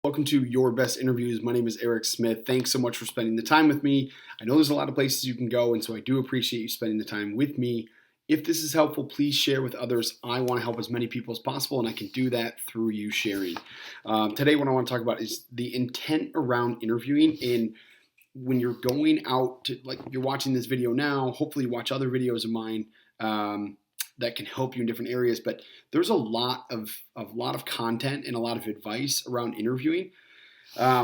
Welcome to Your Best Interviews. My name is Eric Smith. Thanks so much for spending the time with me. I know there's a lot of places you can go, and so I do appreciate you spending the time with me. If this is helpful, please share with others. I want to help as many people as possible, and I can do that through you sharing. Today, what I want to talk about is the intent around interviewing. And when you're going out to, like, you're watching this video now, hopefully you watch other videos of mine that can help you in different areas. But there's a lot of content and a lot of advice around interviewing. I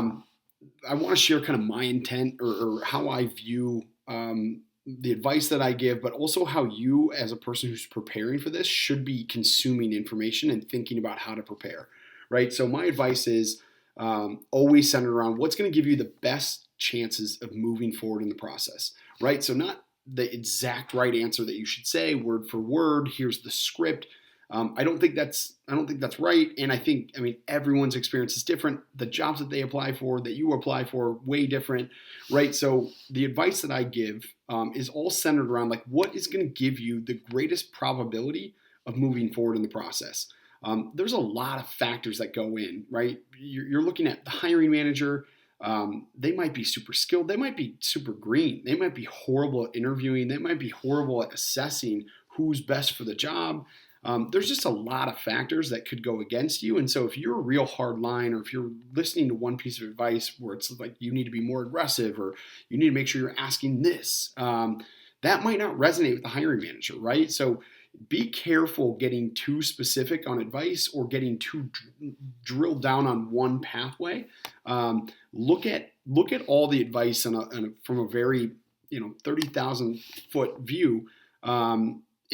want to share kind of my intent or how I view the advice that I give, but also how you, as a person who's preparing for this, should be consuming information and thinking about how to prepare, right? So my advice is always centered around what's going to give you the best chances of moving forward in the process, right? So not the exact right answer that you should say word for word. Here's the script. I don't think that's right. And I mean, everyone's experience is different. The jobs that they apply for, that you apply for, way different, right? So the advice that I give is all centered around like what is going to give you the greatest probability of moving forward in the process. There's a lot of factors that go in, right? You're looking at the hiring manager. They might be super skilled. They might be super green. They might be horrible at interviewing. They might be horrible at assessing who's best for the job. There's just a lot of factors that could go against you. And so if you're a real hard line, or if you're listening to one piece of advice where it's like you need to be more aggressive, or you need to make sure you're asking this, that might not resonate with the hiring manager, right? So be careful getting too specific on advice or getting too drilled down on one pathway. Look at all the advice from a very 30,000 foot view,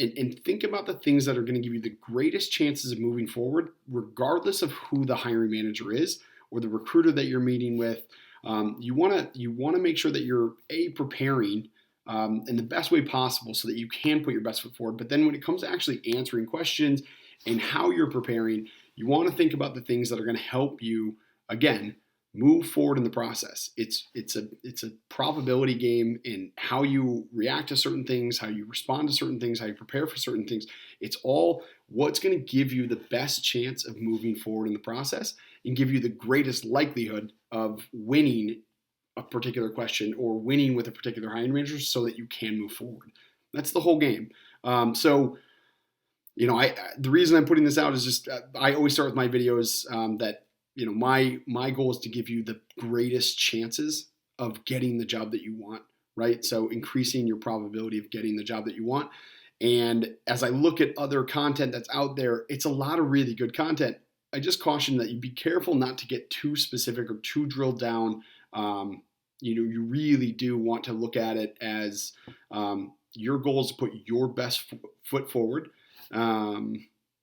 and think about the things that are going to give you the greatest chances of moving forward, regardless of who the hiring manager is or the recruiter that you're meeting with. You want to make sure that you're preparing in the best way possible so that you can put your best foot forward. But then when it comes to actually answering questions and how you're preparing, you want to think about the things that are going to help you, again, move forward in the process. It's a probability game in how you react to certain things, how you respond to certain things, how you prepare for certain things. It's all what's going to give you the best chance of moving forward in the process and give you the greatest likelihood of winning a particular question or winning with a particular hiring manager so that you can move forward. That's the whole game. The reason I'm putting this out is just I always start with my videos that my goal is to give you the greatest chances of getting the job that you want, right? So increasing your probability of getting the job that you want. And as I look at other content that's out there, it's a lot of really good content. I just caution that you be careful not to get too specific or too drilled down. You really do want to look at it as your goal is to put your best foot forward,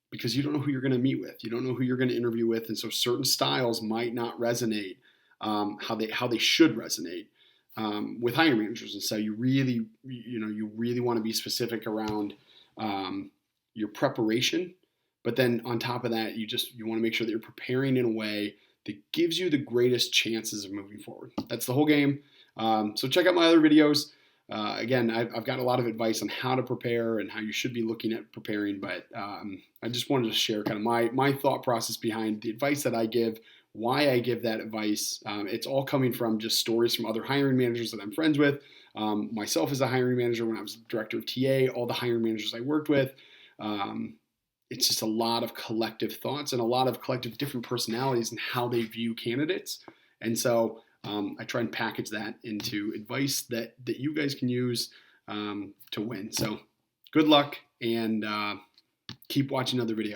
because you don't know who you're going to meet with. You don't know who you're going to interview with. And so certain styles might not resonate how they should resonate with hiring managers. And so you really want to be specific around your preparation. But then on top of that, you want to make sure that you're preparing in a way that gives you the greatest chances of moving forward. That's the whole game. So check out my other videos. Again, I've got a lot of advice on how to prepare and how you should be looking at preparing, but I just wanted to share kind of my thought process behind the advice that I give, why I give that advice. It's all coming from just stories from other hiring managers that I'm friends with. Myself as a hiring manager when I was director of TA, all the hiring managers I worked with. It's just a lot of collective thoughts and a lot of collective different personalities and how they view candidates. And so I try and package that into advice that you guys can use to win. So good luck, and keep watching other videos.